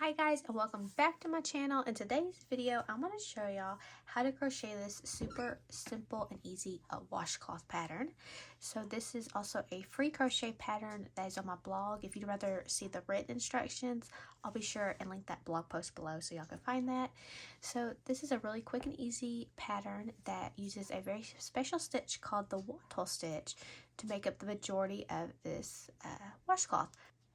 Hi guys, and welcome back to my channel. In today's video I'm going to show y'all how to crochet this super simple and easy washcloth pattern. So this is also a free crochet pattern that is on my blog. If you'd rather see the written instructions, I'll be sure and link that blog post below so y'all can find that. So this is a really quick and easy pattern that uses a very special stitch called the wattle stitch to make up the majority of this washcloth.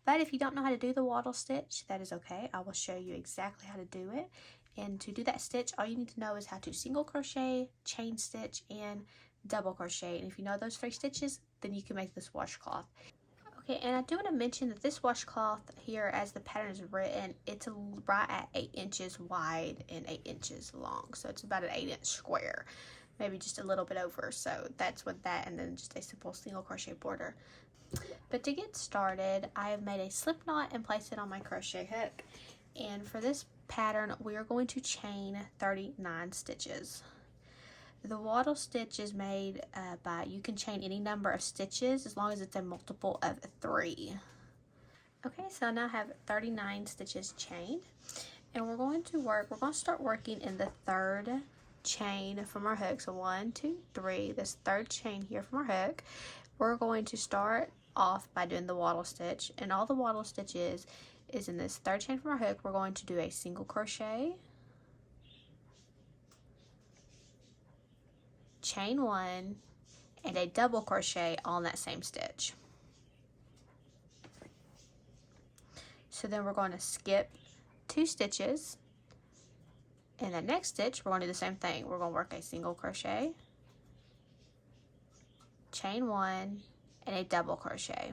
But if you don't know how to do the wattle stitch, that is okay. I will show you exactly how to do it. And to do that stitch, all you need to know is how to single crochet, chain stitch, and double crochet. And if you know those 3 stitches, then you can make this washcloth. Okay, and I do want to mention that this washcloth here, as the pattern is written, it's right at 8 inches wide and 8 inches long. So it's about an 8-inch square, maybe just a little bit over. So that's what that, and then just a simple single crochet border. But to get started, I have made a slip knot and placed it on my crochet hook. And for this pattern, we are going to chain 39 stitches. The wattle stitch is made by, you can chain any number of stitches as long as it's a multiple of 3. Okay, so I now have 39 stitches chained. And we're going to start working in the 3rd chain from our hook. So 1, 2, 3, this 3rd chain here from our hook. We're going to start off by doing the wattle stitch, and all the wattle stitch is in this 3rd chain from our hook. We're going to do a single crochet, chain 1, and a double crochet on that same stitch. So then we're going to skip 2 stitches. In the next stitch, we're going to do the same thing. We're going to work a single crochet, chain 1, and a double crochet.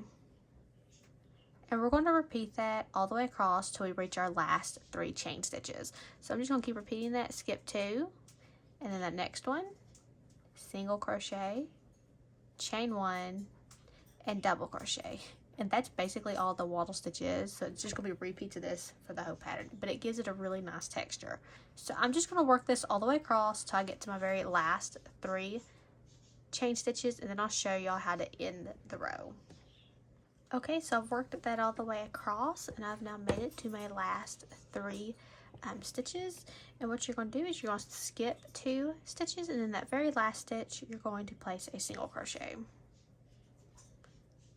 And we're going to repeat that all the way across till we reach our last 3 chain stitches. So I'm just going to keep repeating that. Skip 2, and then the next one, single crochet, chain 1, and double crochet. And that's basically all the wattle stitch is. So it's just going to be repeats of this for the whole pattern, but it gives it a really nice texture. So I'm just going to work this all the way across till I get to my very last 3 chain stitches, and then I'll show y'all how to end the row. Okay, so I've worked that all the way across, and I've now made it to my last 3 stitches. And what you're going to do is you're going to skip 2 stitches, and in that very last stitch you're going to place a single crochet,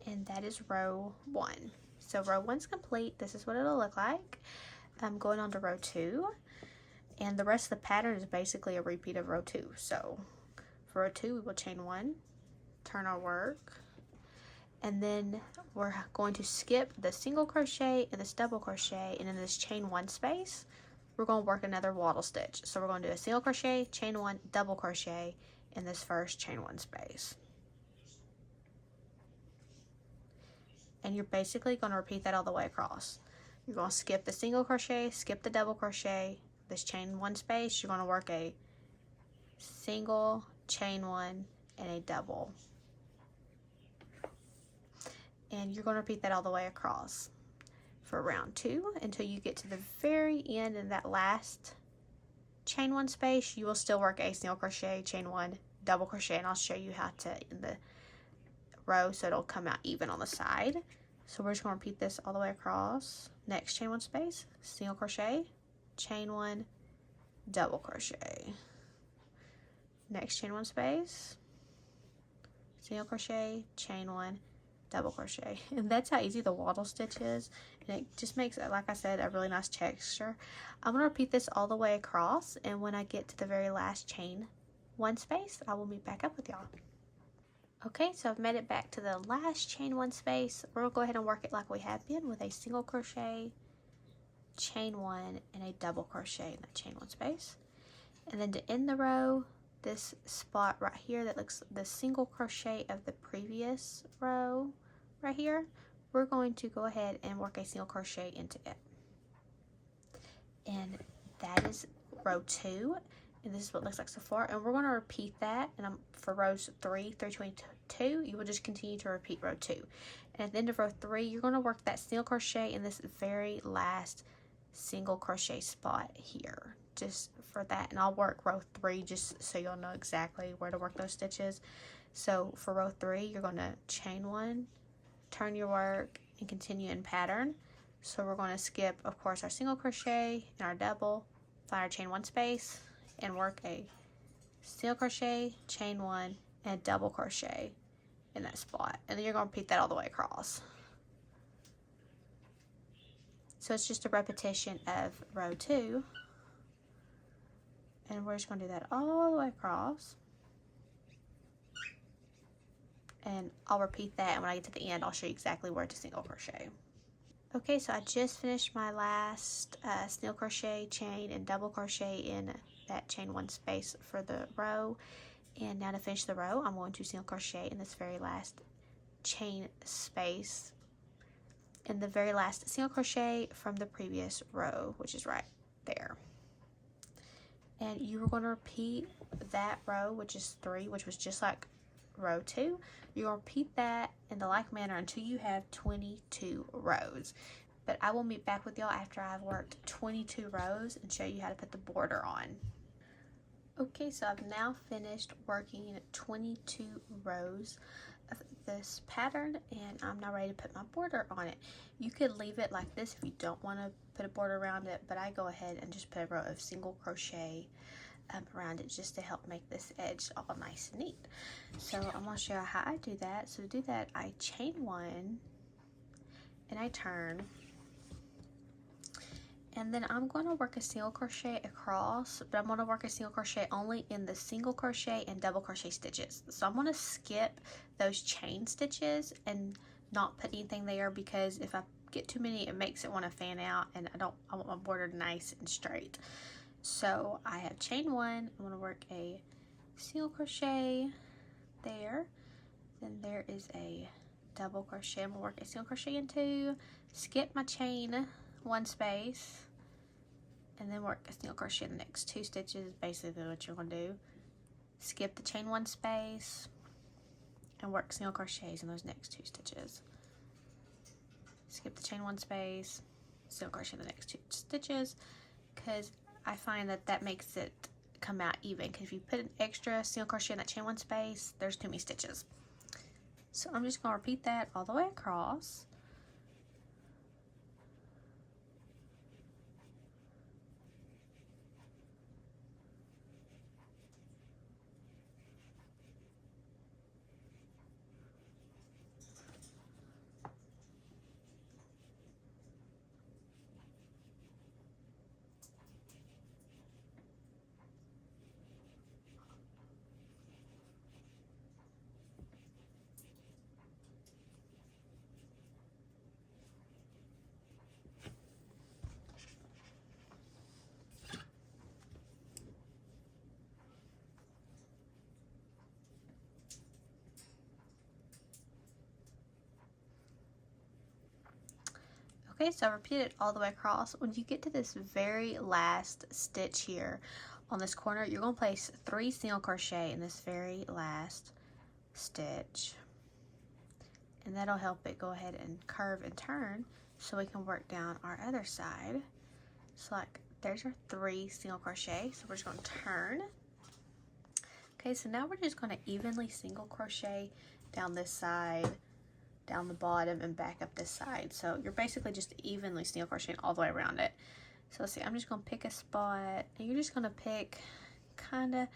and that is row 1. So row 1's complete. This is what it'll look like. I'm going on to row 2, and the rest of the pattern is basically a repeat of row 2. So for row 2, we will chain 1, turn our work, and then we're going to skip the single crochet and this double crochet, and in this chain 1 space, we're going to work another wattle stitch. So we're going to do a single crochet, chain 1, double crochet in this first chain 1 space. And you're basically going to repeat that all the way across. You're going to skip the single crochet, skip the double crochet, this chain 1 space, you're going to work a single, chain 1, and a double, and you're going to repeat that all the way across for round 2 until you get to the very end. In that last chain 1 space, you will still work a single crochet, chain 1, double crochet, and I'll show you how to end the row so it'll come out even on the side. So we're just going to repeat this all the way across. Next chain 1 space, single crochet, chain 1, double crochet. Next chain 1 space, single crochet, chain 1, double crochet. And that's how easy the wattle stitch is, and it just makes it, like I said, a really nice texture. I'm going to repeat this all the way across, and when I get to the very last chain 1 space, I will meet back up with y'all. Okay, so I've made it back to the last chain 1 space. We're going to go ahead and work it like we have been with a single crochet, chain 1, and a double crochet in that chain 1 space. And then to end the row, this spot right here that looks the single crochet of the previous row right here, we're going to go ahead and work a single crochet into it, and that is row 2, and this is what it looks like so far. And we're going to repeat that, and for rows 3 through 22 you will just continue to repeat row 2, and at the end of row 3 you're going to work that single crochet in this very last single crochet spot here, just for that. And I'll work row 3 just so you'll know exactly where to work those stitches. So for row 3, you're going to chain 1, turn your work, and continue in pattern. So we're going to skip, of course, our single crochet and our double, find our chain 1 space, and work a single crochet, chain 1, and double crochet in that spot. And then you're going to repeat that all the way across. So it's just a repetition of row 2. And we're just going to do that all the way across. And I'll repeat that, and when I get to the end, I'll show you exactly where to single crochet. Okay, so I just finished my last single crochet, chain, and double crochet in that chain 1 space for the row. And now to finish the row, I'm going to single crochet in this very last chain space in the very last single crochet from the previous row, which is right there. And you are going to repeat that row, which is 3, which was just like row 2. You're going to repeat that in the like manner until you have 22 rows. But I will meet back with y'all after I've worked 22 rows and show you how to put the border on. Okay, so I've now finished working 22 rows of this pattern, and I'm now ready to put my border on it. You could leave it like this if you don't want to put a border around it, but I go ahead and just put a row of single crochet around it just to help make this edge all nice and neat. So I'm going to show you how I do that. So to do that, I chain 1 and I turn, and then I'm going to work a single crochet across, but I'm going to work a single crochet only in the single crochet and double crochet stitches. So I'm going to skip those chain stitches and not put anything there, because if I get too many, it makes it want to fan out, and I want my border nice and straight. So I have chain 1, I'm going to work a single crochet there, then there is a double crochet, I'm going to work a single crochet in 2, skip my chain 1 space, and then work a single crochet in the next 2 stitches. Basically what you're going to do, skip the chain 1 space and work single crochets in those next 2 stitches. Skip the chain 1 space, single crochet in the next 2 stitches, because I find that makes it come out even, because if you put an extra single crochet in that chain 1 space, there's too many stitches. So I'm just going to repeat that all the way across. Okay, so repeat it all the way across. When you get to this very last stitch here on this corner, you're going to place 3 single crochet in this very last stitch, and that'll help it go ahead and curve and turn so we can work down our other side. So like there's our 3 single crochet, so we're just going to turn. Okay, so now we're just going to evenly single crochet down this side, down the bottom, and back up this side. So you're basically just evenly single crocheting all the way around it. So let's see, I'm just going to pick a spot, and you're just going to pick kind of,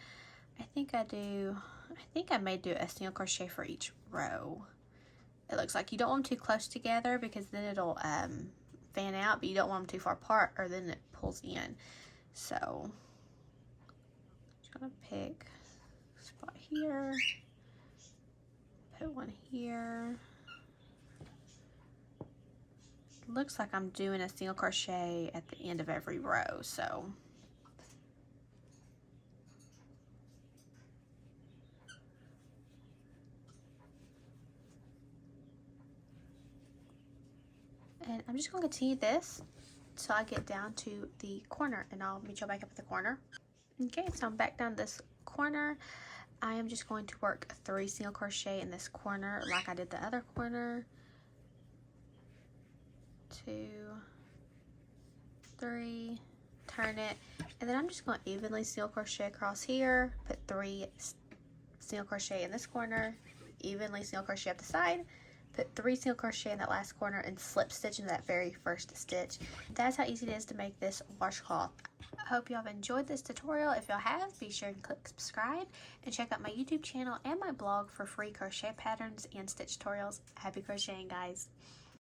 I think I may do a single crochet for each row. It looks like you don't want them too close together, because then it'll fan out, but you don't want them too far apart, or then it pulls in. So I'm just going to pick a spot here, put one here. Looks like I'm doing a single crochet at the end of every row, so and I'm just going to continue this till I get down to the corner, and I'll meet you back up at the corner. Okay, so I'm back down this corner. I am just going to work 3 single crochet in this corner like I did the other corner. 2, 3, turn it, and then I'm just going to evenly single crochet across here, put 3 single crochet in this corner, evenly single crochet up the side, put 3 single crochet in that last corner and slip stitch into that very first stitch. That's how easy it is to make this washcloth. I hope y'all have enjoyed this tutorial. If y'all have, be sure and click subscribe and check out my YouTube channel and my blog for free crochet patterns and stitch tutorials. Happy crocheting, guys!